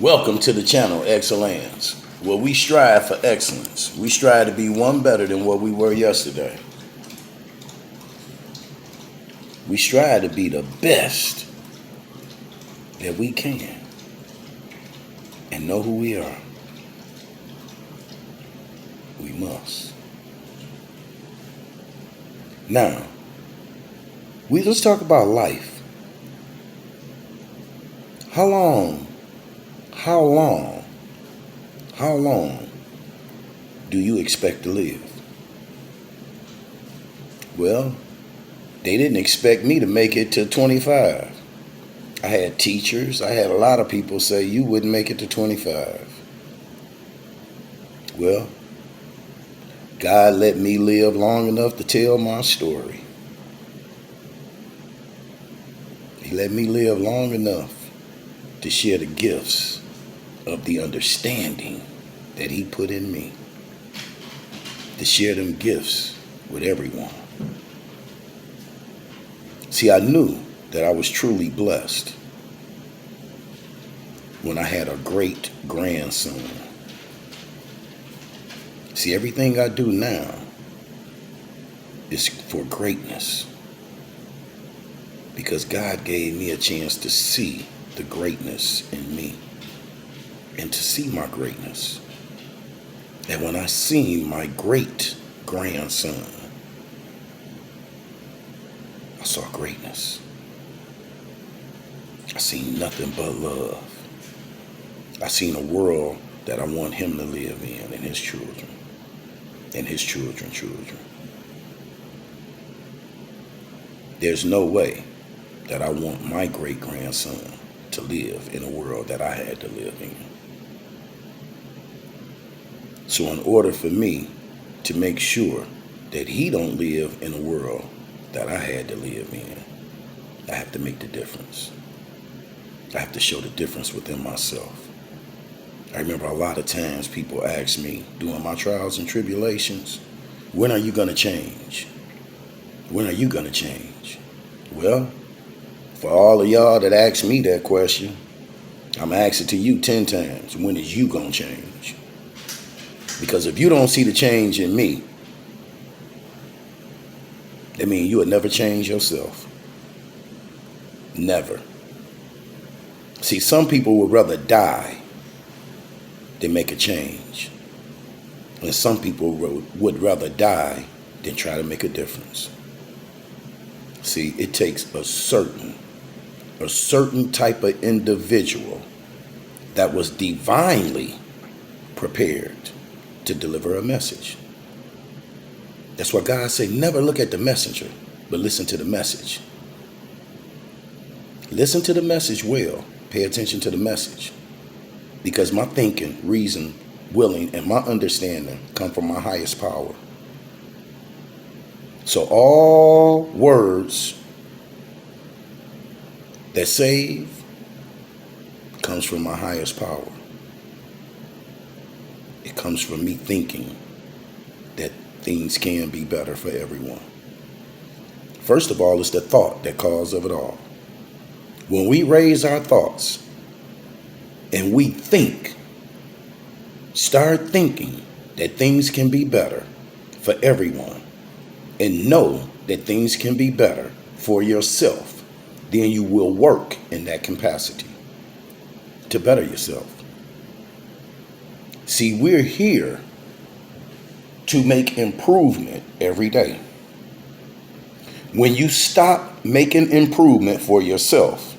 Welcome to the channel, Excellence, where we strive for excellence. We strive to be one better than what we were yesterday. We strive to be the best that we can and know who we are. We must. Now, let's talk about life. How long do you expect to live? Well, they didn't expect me to make it to 25. I had teachers, I had a lot of people say you wouldn't make it to 25. Well, God let me live long enough to tell my story. He let me live long enough to share the gifts of the understanding that He put in me, to share them gifts with everyone. See, I knew that I was truly blessed when I had a great grandson. See, everything I do now is for greatness, because God gave me a chance to see the greatness in me and to see my greatness. And when I seen my great grandson, I saw greatness. I seen nothing but love. I seen a world that I want him to live in, and his children, and his children's children. There's no way that I want my great grandson to live in a world that I had to live in. So in order for me to make sure that he don't live in a world that I had to live in, I have to make the difference. I have to show the difference within myself. I remember a lot of times people ask me during my trials and tribulations, when are you going to change? When are you going to change? Well, for all of y'all that ask me that question, I'm asking to you 10 times, when is you going to change? Because if you don't see the change in me, that means you will never change yourself. Never. See, some people would rather die than make a change. And some people would rather die than try to make a difference. See, it takes a certain type of individual that was divinely prepared to deliver a message. That's why God said, never look at the messenger, but listen to the message. Listen to the message well. Pay attention to the message. Because my thinking, reason, willing, and my understanding come from my highest power. So all words that save comes from my highest power. It comes from me thinking that things can be better for everyone. First of all, it's the thought that cause of it all. When we raise our thoughts and we start thinking that things can be better for everyone, and know that things can be better for yourself, then you will work in that capacity to better yourself. See, we're here to make improvement every day. When you stop making improvement for yourself,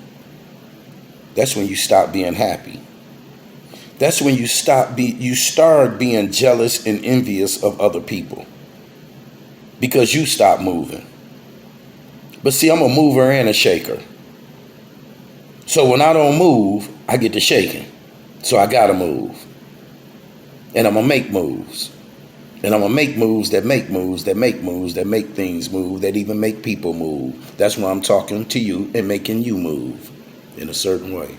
that's when you stop being happy. That's when you start being jealous and envious of other people, because you stop moving. But see, I'm a mover and a shaker. So when I don't move, I get to shaking. So I gotta move. And I'm gonna make moves. And I'm gonna make moves that make moves that make moves that make things move, that even make people move. That's why I'm talking to you and making you move in a certain way.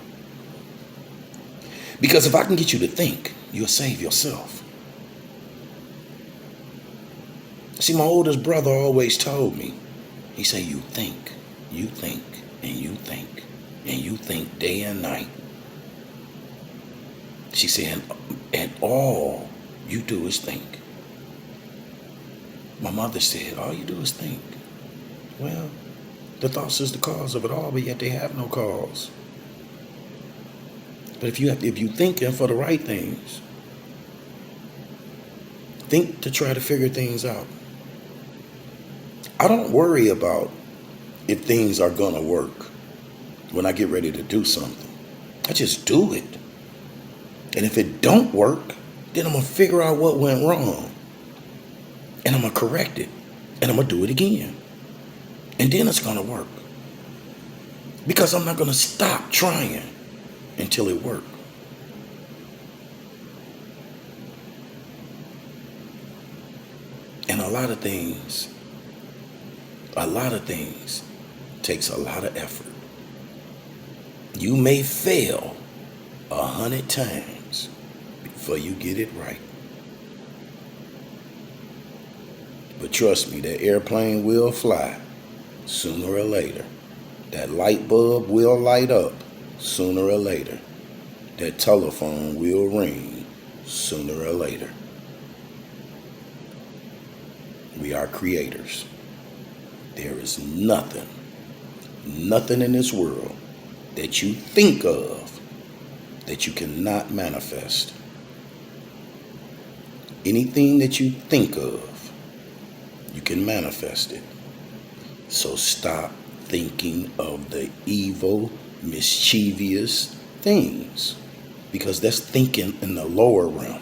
Because if I can get you to think, you'll save yourself. See, my oldest brother always told me, he said, you think, and you think, and you think day and night. She said, and all you do is think. My mother said, all you do is think. Well, the thoughts is the cause of it all, but yet they have no cause. But if you thinking for the right things, think to try to figure things out. I don't worry about if things are gonna work when I get ready to do something. I just do it. And if it don't work, then I'm gonna figure out what went wrong. And I'm gonna correct it. And I'm gonna do it again. And then it's gonna work. Because I'm not gonna stop trying until it works. And a lot of things takes a lot of effort. You may fail 100 times before you get it right. But trust me, that airplane will fly sooner or later. That light bulb will light up sooner or later. That telephone will ring sooner or later. We are creators. There is nothing in this world that you think of that you cannot manifest. Anything that you think of, you can manifest it. So stop thinking of the evil, mischievous things, because that's thinking in the lower realm.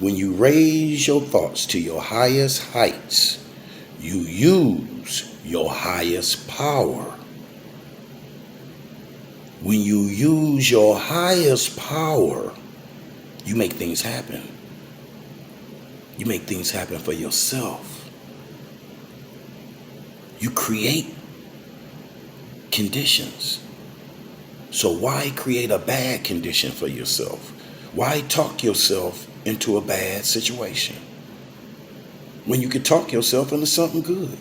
When you raise your thoughts to your highest heights, you use your highest power. When you use your highest power, you make things happen. You make things happen for yourself. You create conditions. So why create a bad condition for yourself? Why talk yourself into a bad situation when you could talk yourself into something good?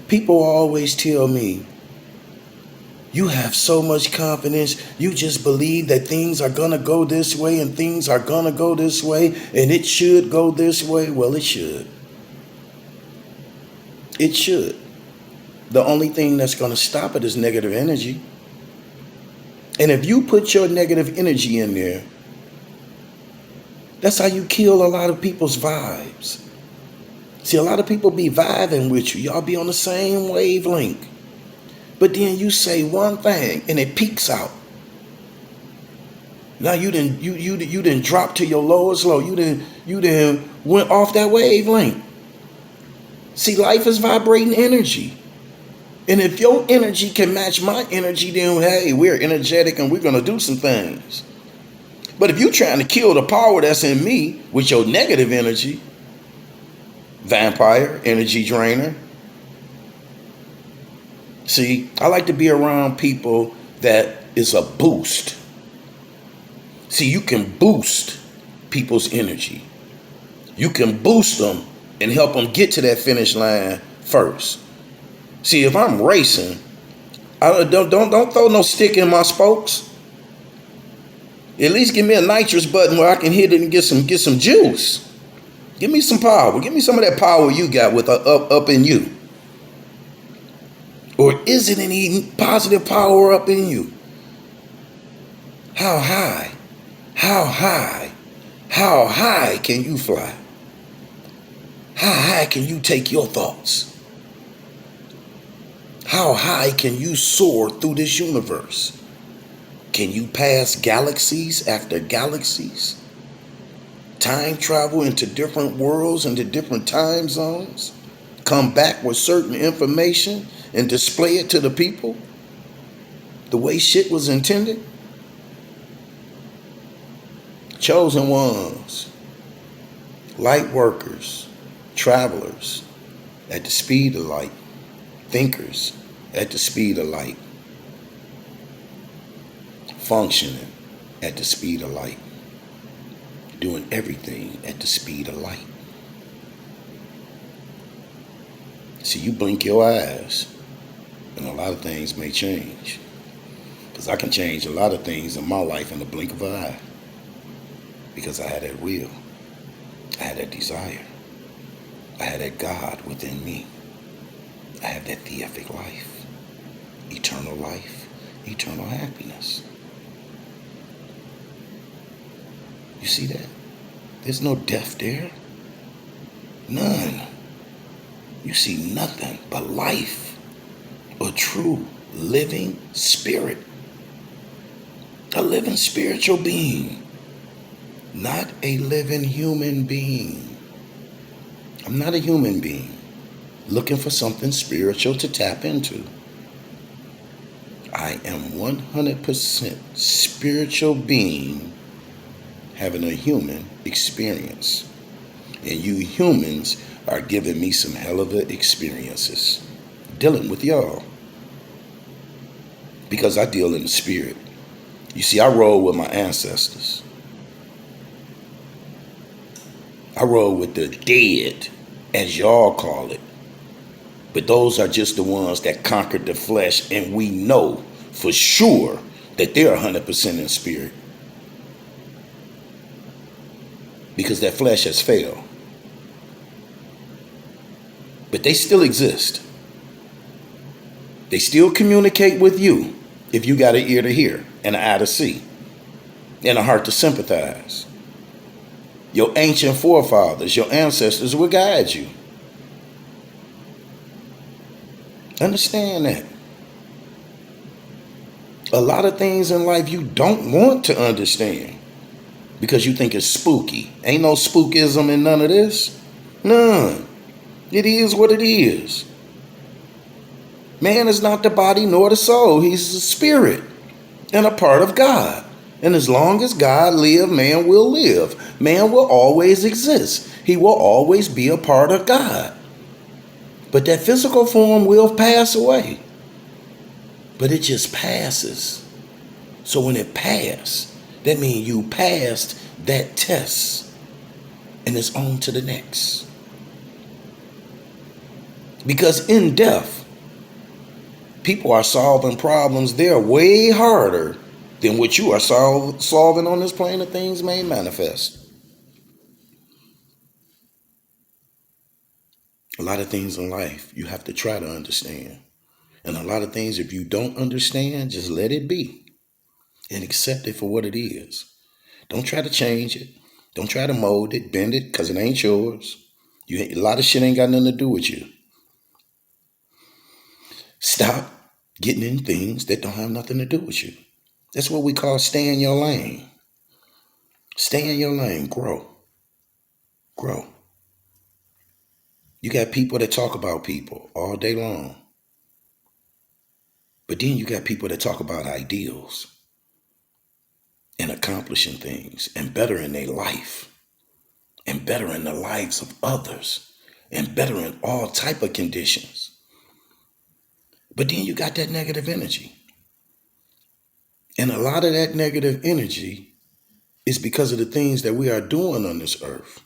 People always tell me, you have so much confidence, you just believe that things are gonna go this way and things are gonna go this way and it should go this way. Well, it should. It should. The only thing that's gonna stop it is negative energy. And if you put your negative energy in there, that's how you kill a lot of people's vibes. See, a lot of people be vibing with you. Y'all be on the same wavelength. But then you say one thing and it peaks out. Now you didn't drop to your lowest low. You didn't went off that wavelength. See, life is vibrating energy. And if your energy can match my energy, then hey, we're energetic and we're gonna do some things. But if you're trying to kill the power that's in me with your negative energy, vampire, energy drainer. See, I like to be around people that is a boost. See, you can boost people's energy. You can boost them and help them get to that finish line first. See, if I'm racing, I don't throw no stick in my spokes. At least give me a nitrous button where I can hit it and get some juice. Give me some power. Give me some of that power you got with up in you. Or is it any positive power up in you? How high? How high? How high can you fly? How high can you take your thoughts? How high can you soar through this universe? Can you pass galaxies after galaxies? Time travel into different worlds, into different time zones? Come back with certain information and display it to the people the way shit was intended? Chosen ones, light workers, travelers at the speed of light, thinkers at the speed of light, functioning at the speed of light, doing everything at the speed of light. See, you blink your eyes and a lot of things may change. Because I can change a lot of things in my life in the blink of an eye. Because I had that will. I had that desire. I had that God within me. I have that theistic life, eternal happiness. You see that? There's no death there. None. You see nothing but life. A true living spirit. A living spiritual being. Not a living human being. I'm not a human being looking for something spiritual to tap into. I am 100% spiritual being having a human experience. And you humans are giving me some hell of a experiences dealing with y'all. Because I deal in the spirit. You see, I roll with my ancestors. I roll with the dead, as y'all call it. But those are just the ones that conquered the flesh, and we know for sure that they're 100% in spirit. Because that flesh has failed. But they still exist. They still communicate with you if you got an ear to hear and an eye to see and a heart to sympathize. Your ancient forefathers, your ancestors will guide you. Understand that. A lot of things in life you don't want to understand because you think it's spooky. Ain't no spookism in none of this. None. It is what it is. Man is not the body nor the soul. He's the spirit and a part of God. And as long as God lives, man will live. Man will always exist. He will always be a part of God. But that physical form will pass away. But it just passes. So when it passed, that means you passed that test. And it's on to the next. Because in death, people are solving problems there way harder than what you are solving on this plane of things made manifest. A lot of things in life you have to try to understand. And a lot of things, if you don't understand, just let it be and accept it for what it is. Don't try to change it. Don't try to mold it, bend it, because it ain't yours. A lot of shit ain't got nothing to do with you. Stop getting in things that don't have nothing to do with you. That's what we call stay in your lane. Stay in your lane. Grow. Grow. You got people that talk about people all day long. But then you got people that talk about ideals and accomplishing things and bettering their life and bettering the lives of others and bettering all type of conditions. But then you got that negative energy. And a lot of that negative energy is because of the things that we are doing on this earth,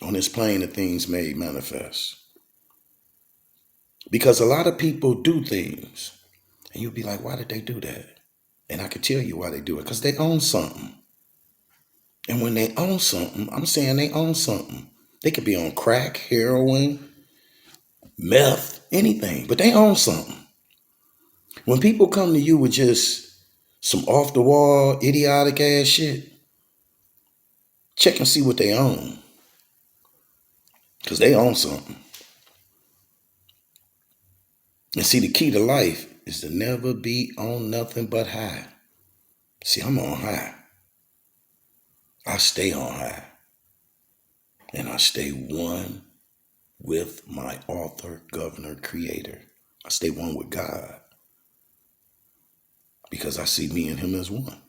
on this plane of things made manifest. Because a lot of people do things and you'll be like, why did they do that? And I could tell you why they do it, because they own something. And when they own something, I'm saying they own something. They could be on crack, heroin, meth, anything, but they own something. When people come to you with just some off the wall, idiotic ass shit, check and see what they own. Because they own something. And see, the key to life is to never be on nothing but high. See, I'm on high. I stay on high. And I stay one with my author, governor, creator. I stay one with God. Because I see me and him as one.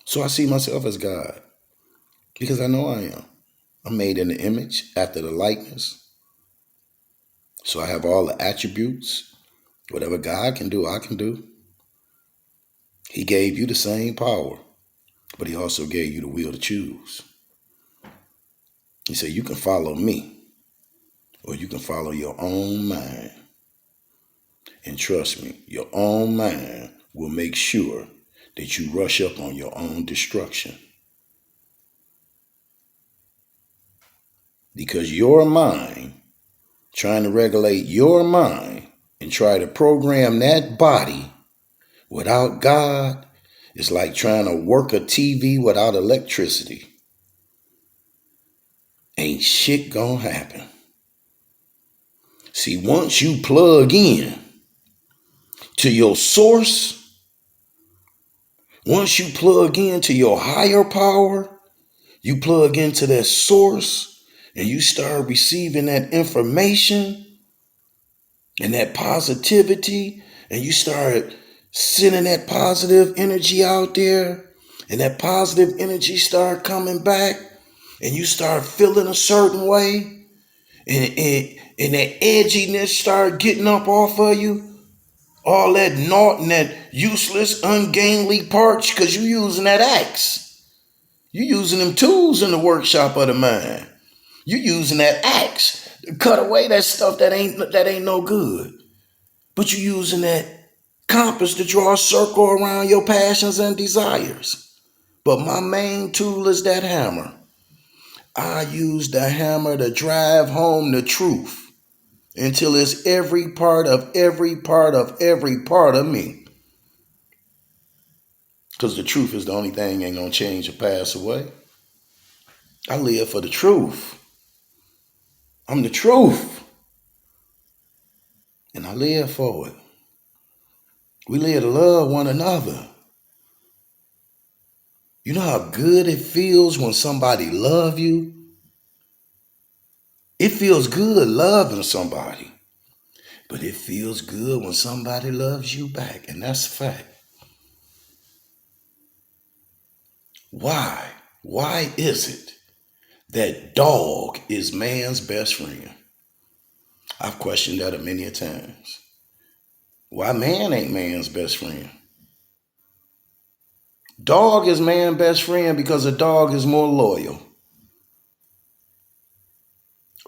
So I see myself as God. Because I know I am. I'm made in the image, after the likeness. So I have all the attributes. Whatever God can do, I can do. He gave you the same power. But he also gave you the will to choose. He said, you can follow me. Or you can follow your own mind. And trust me, your own mind will make sure that you rush up on your own destruction. Because your mind, trying to regulate your mind and try to program that body without God, is like trying to work a TV without electricity. Ain't shit gonna happen. See, once you plug in to your source, once you plug into your higher power, you plug into that source and you start receiving that information and that positivity, and you start sending that positive energy out there, and that positive energy start coming back, and you start feeling a certain way, and that edginess start getting up off of you, all that naught and that useless, ungainly parts, because you using that axe. You using them tools in the workshop of the mind. You using that axe to cut away that stuff that ain't no good. But you using that compass to draw a circle around your passions and desires. But my main tool is that hammer. I use the hammer to drive home the truth until it's every part of me. Because the truth is the only thing ain't gonna change or pass away. I live for the truth. I'm the truth. And I live for it. We live to love one another. You know how good it feels when somebody love you? It feels good loving somebody. But it feels good when somebody loves you back. And that's a fact. Why? Why is it that dog is man's best friend? I've questioned that many a times. Why man ain't man's best friend? Dog is man's best friend because a dog is more loyal.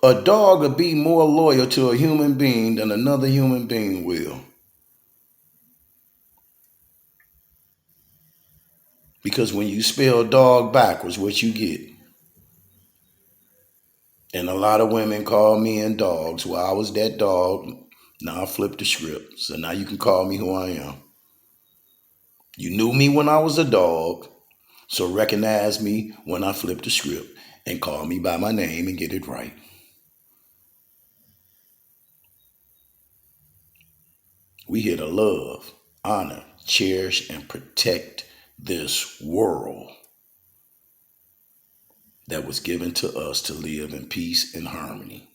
A dog will be more loyal to a human being than another human being will. Because when you spell dog backwards, what you get? And a lot of women call men dogs. Well, I was that dog. Now I flipped the script. So now you can call me who I am. You knew me when I was a dog. So recognize me when I flip the script and call me by my name and get it right. We here to love, honor, cherish, and protect this world that was given to us to live in peace and harmony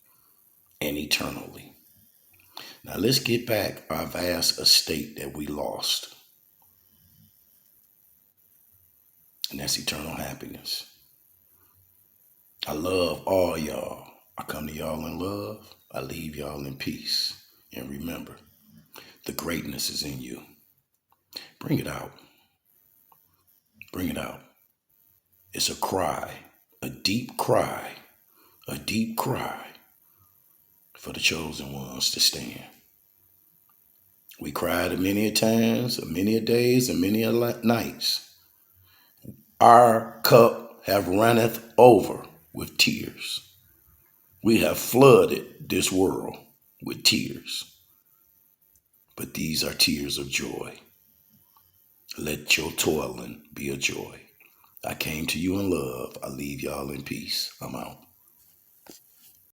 and eternally. Now let's get back our vast estate that we lost. And that's eternal happiness. I love all y'all. I come to y'all in love. I leave y'all in peace. And remember, the greatness is in you. Bring it out. Bring it out. It's a cry, a deep cry for the chosen ones to stand. We cried many a times, many a days, and many a nights. Our cup have runneth over with tears. We have flooded this world with tears. But these are tears of joy. Let your toiling be a joy. I came to you in love. I leave y'all in peace. I'm out.